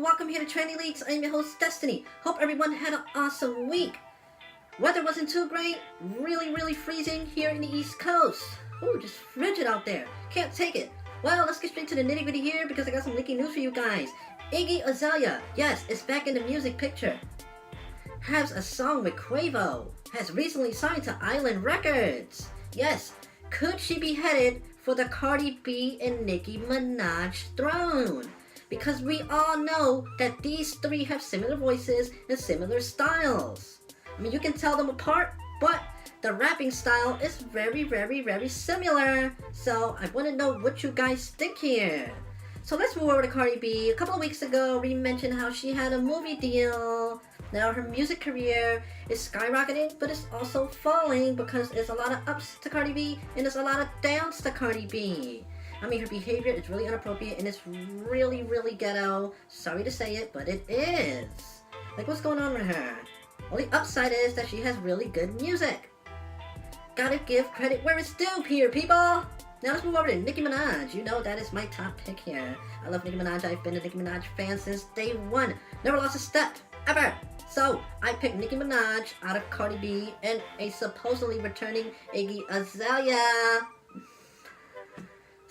welcome here to Tranny Leaks. I'm your host, Destiny. Hope everyone had an awesome week. Weather wasn't too great. Really freezing here in the East Coast. Ooh, just frigid out there. Can't take it. Well, let's get straight to the nitty-gritty here because I got some leaky news for you guys. Iggy Azalea, yes, is back in the music picture. Has a song with Quavo. Has recently signed to Island Records. Yes, could she be headed for the Cardi B and Nicki Minaj throne? Because we all know that these three have similar voices and similar styles. I mean, you can tell them apart, but the rapping style is very similar. So I want to know what you guys think here. So let's move over to Cardi B. A couple of weeks ago, we mentioned how she had a movie deal. Now her music career is skyrocketing, but it's also falling because there's a lot of ups to Cardi B and there's a lot of downs to Cardi B. I mean, her behavior is really inappropriate and it's really ghetto. Sorry to say it, but it is. Like, what's going on with her? Well, the upside is that she has really good music. Gotta give credit where it's due here, people! Now let's move over to Nicki Minaj. You know that is my top pick here. I love Nicki Minaj. I've been a Nicki Minaj fan since day one. Never lost a step, ever. So, I picked Nicki Minaj out of Cardi B and a supposedly returning Iggy Azalea.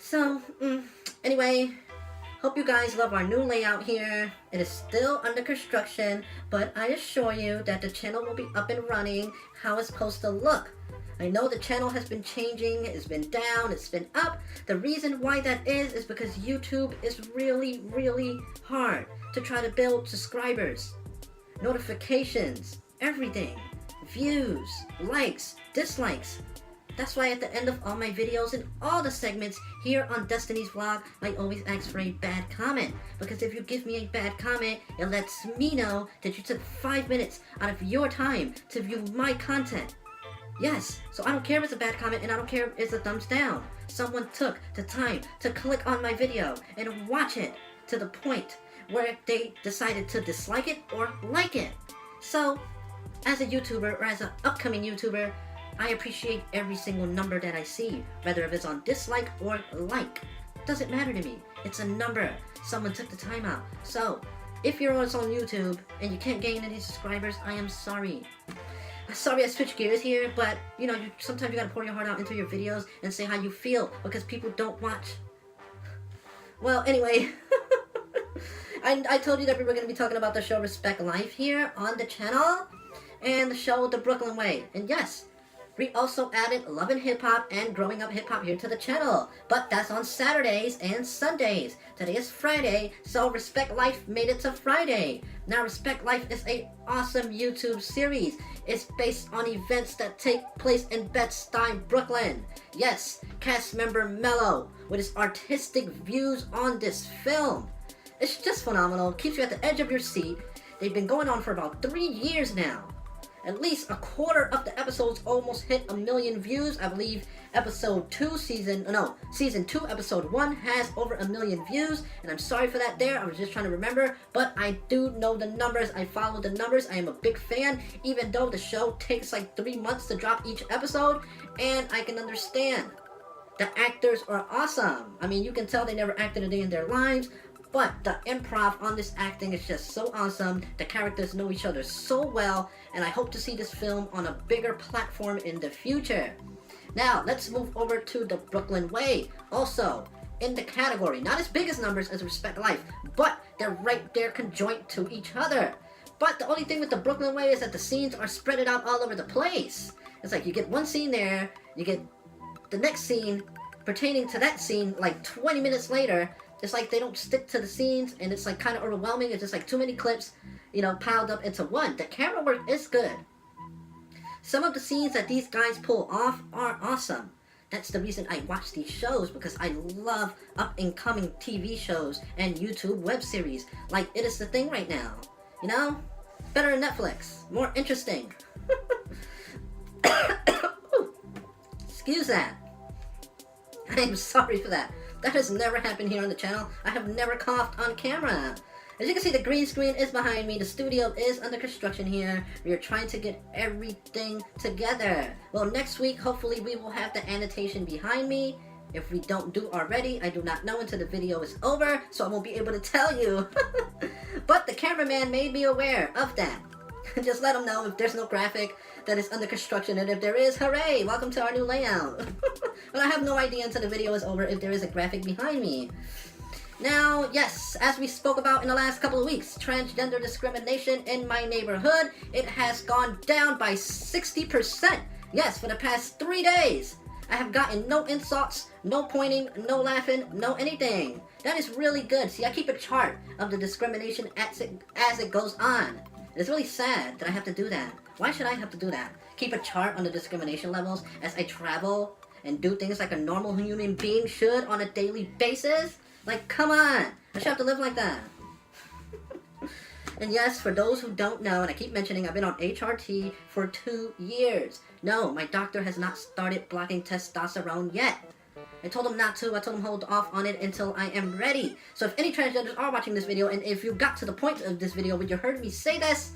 So, anyway, hope you guys love our new layout here. It is still under construction, but I assure you that the channel will be up and running how it's supposed to look. I know the channel has been changing, it's been down, it's been up. The reason why that is because YouTube is really hard to try to build subscribers, notifications, everything, views, likes, dislikes. That's why at the end of all my videos and all the segments here on Destiny's Vlog, I always ask for a bad comment. Because if you give me a bad comment, it lets me know that you took 5 minutes out of your time to view my content. Yes, so I don't care if it's a bad comment and I don't care if it's a thumbs down. Someone took the time to click on my video and watch it to the point where they decided to dislike it or like it. So, as a YouTuber or as an upcoming YouTuber, I appreciate every single number that I see, whether if it's on dislike or like. Doesn't matter to me. It's a number. Someone took the time out. So, if you're also on YouTube and you can't gain any subscribers, I am sorry. Sorry I switched gears here, but you know, sometimes you gotta pour your heart out into your videos and say how you feel because people don't watch. Well, anyway, I told you that we were gonna be talking about the show Respect Life here on the channel and the show The Brooklyn Way. And yes, we also added Love and Hip Hop and Growing Up Hip Hop here to the channel, but that's on Saturdays and Sundays. Today is Friday, so Respect Life made it to Friday. Now, Respect Life is an awesome YouTube series. It's based on events that take place in Bed-Stuy, Brooklyn. Yes, cast member Mello with his artistic views on this film. It's just phenomenal. Keeps you at the edge of your seat. They've been going on for about 3 years now. At least a quarter of the episodes almost hit 1 million views. I believe season 2, episode 1 has over 1 million views. And I'm sorry for that there. I was just trying to remember. But I do know the numbers. I follow the numbers. I am a big fan. Even though the show takes like 3 months to drop each episode. And I can understand. The actors are awesome. I mean, you can tell they never acted a day in their lives. But the improv on this acting is just so awesome. The characters know each other so well. And I hope to see this film on a bigger platform in the future. Now, let's move over to The Brooklyn Way. Also, in the category, not as big as numbers as Respect Life, but they're right there conjoint to each other. But the only thing with The Brooklyn Way is that the scenes are spread out all over the place. It's like you get one scene there, you get the next scene pertaining to that scene like 20 minutes later. It's like they don't stick to the scenes, and it's like kind of overwhelming. It's just like too many clips, you know, piled up into one. The camera work is good. Some of the scenes that these guys pull off are awesome. That's the reason I watch these shows, because I love up-and-coming TV shows and YouTube web series. Like, it is the thing right now. You know? Better than Netflix. More interesting. Excuse that. I am sorry for that. That has never happened here on the channel. I have never coughed on camera. As you can see, the green screen is behind me. The studio is under construction here. We are trying to get everything together. Well, next week, hopefully, we will have the annotation behind me. If we don't do already, I do not know until the video is over, so I won't be able to tell you. But the cameraman made me aware of that. Just let him know if there's no graphic that is under construction, and if there is, hooray, welcome to our new layout. But I have no idea until the video is over if there is a graphic behind me. Now, yes, as we spoke about in the last couple of weeks, transgender discrimination in my neighborhood, it has gone down by 60%. Yes, for the past 3 days. I have gotten no insults, no pointing, no laughing, no anything. That is really good. See, I keep a chart of the discrimination as it goes on. It's really sad that I have to do that. Why should I have to do that? Keep a chart on the discrimination levels as I travel and do things like a normal human being should on a daily basis? Like, come on! I should have to live like that. And yes, for those who don't know, and I keep mentioning, I've been on HRT for 2 years. No, my doctor has not started blocking testosterone yet. I told him not to. I told him hold off on it until I am ready. So if any transgenders are watching this video, and if you got to the point of this video where you heard me say this,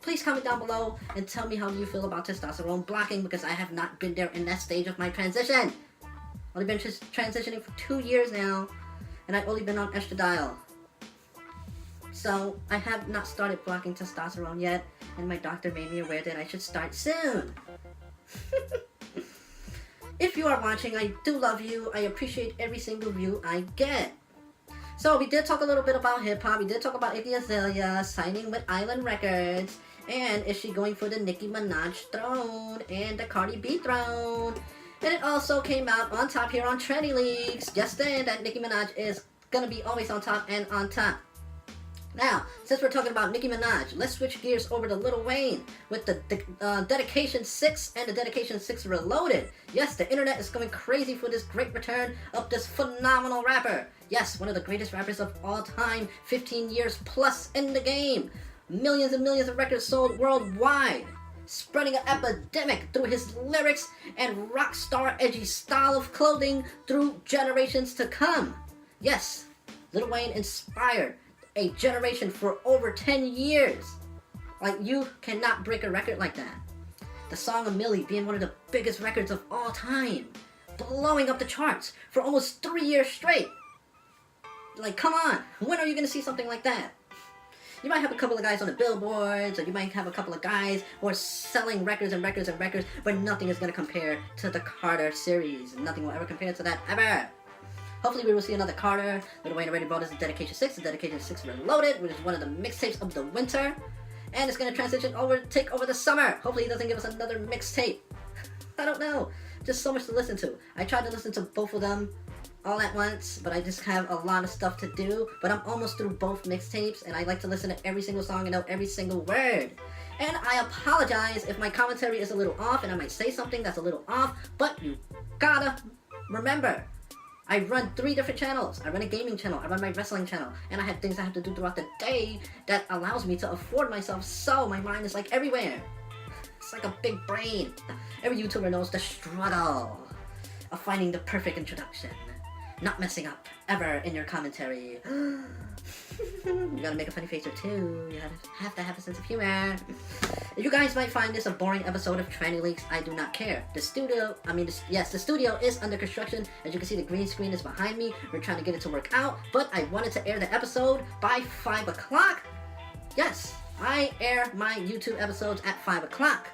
please comment down below and tell me how you feel about testosterone blocking, because I have not been there in that stage of my transition. I've only been transitioning for 2 years now, and I've only been on estradiol. So I have not started blocking testosterone yet, and my doctor made me aware that I should start soon. If you are watching, I do love you. I appreciate every single view I get. So we did talk a little bit about hip-hop. We did talk about Iggy Azalea signing with Island Records. And is she going for the Nicki Minaj throne and the Cardi B throne? And it also came out on top here on Tranny Leaks just then that Nicki Minaj is going to be always on top and on top. Now, since we're talking about Nicki Minaj, let's switch gears over to Lil Wayne with the Dedication 6 and the Dedication 6 Reloaded. Yes, the internet is going crazy for this great return of this phenomenal rapper. Yes, one of the greatest rappers of all time, 15 years plus in the game. Millions and millions of records sold worldwide. Spreading an epidemic through his lyrics and rock star edgy style of clothing through generations to come. Yes, Lil Wayne inspired a generation for over 10 years. Like, you cannot break a record like that. The Song of Millie being one of the biggest records of all time, blowing up the charts for almost 3 years straight. Like, come on, when are you gonna see something like that? You might have a couple of guys on the billboards, or you might have a couple of guys who are selling records and records and records, but nothing is gonna compare to the Carter series. Nothing will ever compare to that, ever. Hopefully we will see another Carter. Lil Wayne already brought us the Dedication 6, the Dedication 6 Reloaded, which is one of the mixtapes of the winter. And it's going to transition over, take over the summer. Hopefully he doesn't give us another mixtape. I don't know. Just so much to listen to. I tried to listen to both of them all at once, but I just have a lot of stuff to do. But I'm almost through both mixtapes, and I like to listen to every single song and know every single word. And I apologize if my commentary is a little off, and I might say something that's a little off, but you gotta remember, I run 3 different channels. I run a gaming channel, I run my wrestling channel, and I have things I have to do throughout the day that allows me to afford myself, so my mind is like everywhere. It's like a big brain. Every YouTuber knows the struggle of finding the perfect introduction. Not messing up ever in your commentary. You gotta make a funny face or two. You have to have a sense of humor. You guys might find this a boring episode of Tranny Leaks. I do not care. The studio is under construction. As you can see, the green screen is behind me. We're trying to get it to work out, but I wanted to air the episode by 5 o'clock. Yes, I air my YouTube episodes at 5 o'clock.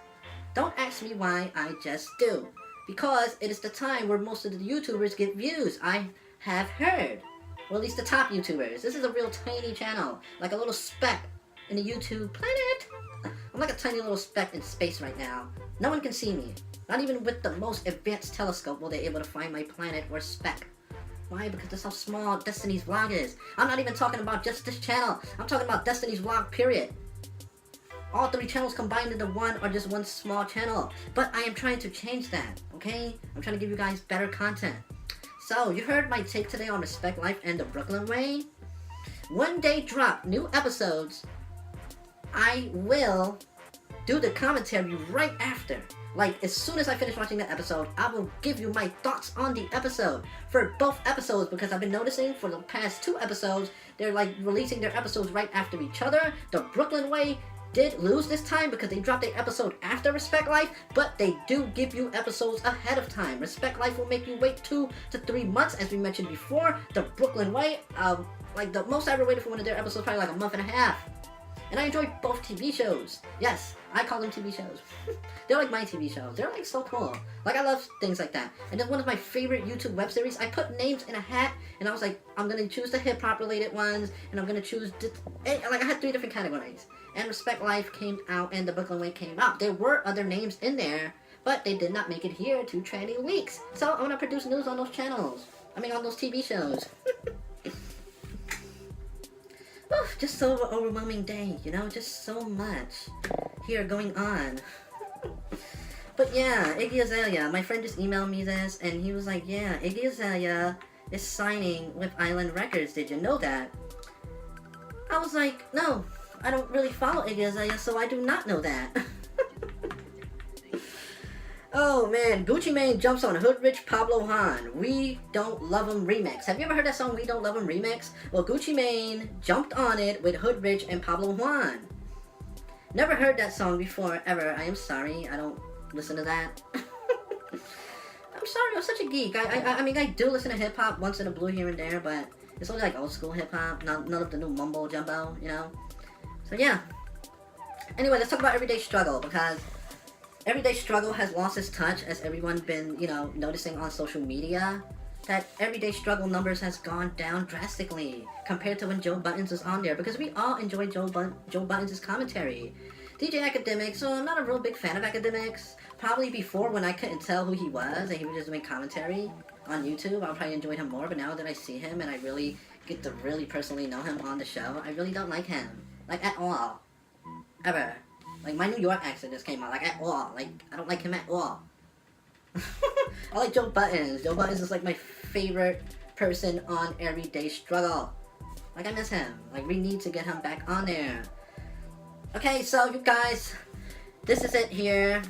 Don't ask me why, I just do. Because it is the time where most of the YouTubers get views, I have heard. Or at least the top YouTubers. This is a real tiny channel, like a little speck in the YouTube planet. I'm like a tiny little speck in space right now. No one can see me. Not even with the most advanced telescope will they able to find my planet or speck. Why? Because that's how small Destiny's Vlog is. I'm not even talking about just this channel. I'm talking about Destiny's Vlog, period. All 3 channels combined into one are just one small channel. But I am trying to change that, okay? I'm trying to give you guys better content. So, you heard my take today on Respect Life and the Brooklyn Way. When they drop new episodes, I will do the commentary right after. Like, as soon as I finish watching the episode, I will give you my thoughts on the episode. For both episodes, because I've been noticing for the past 2 episodes, they're like releasing their episodes right after each other. The Brooklyn Way did lose this time because they dropped their episode after Respect Life, but they do give you episodes ahead of time. Respect Life will make you wait 2 to 3 months, as we mentioned before. The Brooklyn Way, Like, the most I ever waited for one of their episodes probably like a month and a half. And I enjoy both TV shows. Yes, I call them TV shows. They're like my TV shows. They're like so cool. Like, I love things like that. And then one of my favorite YouTube web series, I put names in a hat, and I was like, I'm gonna choose the hip-hop related ones, and I'm gonna choose, like, I had 3 different categories. And Respect Life came out, and The Brooklyn Way came out. There were other names in there, but they did not make it here to Tranny Weeks. So I'm gonna produce news on those channels. I mean, on those TV shows. Oof, just so overwhelming day, you know, just so much here going on. But yeah, Iggy Azalea, my friend just emailed me this, and he was like, yeah, Iggy Azalea is signing with Island Records, did you know that? I was like, no, I don't really follow Iggy Azalea, so I do not know that. Oh man, Gucci Mane jumps on Hood Rich Pablo Han, We Don't Love Him remix. Have you ever heard that song, We Don't Love Him remix? Well, Gucci Mane jumped on it with Hood Rich and Pablo Juan. Never heard that song before, ever. I am sorry, I don't listen to that. I'm sorry, I'm such a geek. I mean, I do listen to hip-hop once in a blue here and there, but it's only like old school hip-hop, none of the new mumbo jumbo, you know? So yeah. Anyway, let's talk about Everyday Struggle, because Everyday Struggle has lost its touch, as everyone's been, you know, noticing on social media. That Everyday Struggle numbers has gone down drastically compared to when Joe Buttons was on there, because we all enjoy Joe Buttons' commentary. DJ Academic, so I'm not a real big fan of Academics. Probably before, when I couldn't tell who he was and he was just doing commentary on YouTube, I probably enjoyed him more, but now that I see him and I really get to really personally know him on the show, I really don't like him. Like, at all. Ever. Like, my New York accent just came out, like, at all. Like, I don't like him at all. I like Joe Buttons. Joe Buttons is, like, my favorite person on Everyday Struggle. Like, I miss him. Like, we need to get him back on there. Okay, so, you guys, this is it here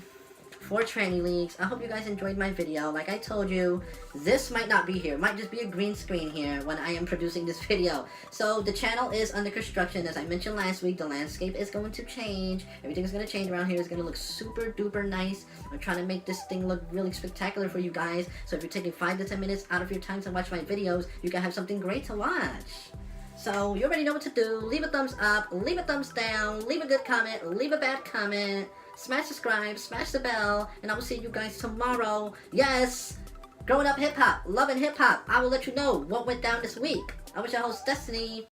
for Tranny Leaks. I hope you guys enjoyed my video. Like I told you, this might not be here. It might just be a green screen here when I am producing this video. So the channel is under construction. As I mentioned last week, the landscape is going to change. Everything is going to change around here. It's going to look super duper nice. I'm trying to make this thing look really spectacular for you guys. So if you're taking 5 to 10 minutes out of your time to watch my videos, you can have something great to watch. So you already know what to do. Leave a thumbs up, leave a thumbs down, leave a good comment, leave a bad comment. Smash subscribe, smash the bell, and I will see you guys tomorrow. Yes! Growing up hip-hop, loving hip-hop. I will let you know what went down this week. I was your host, Destiny.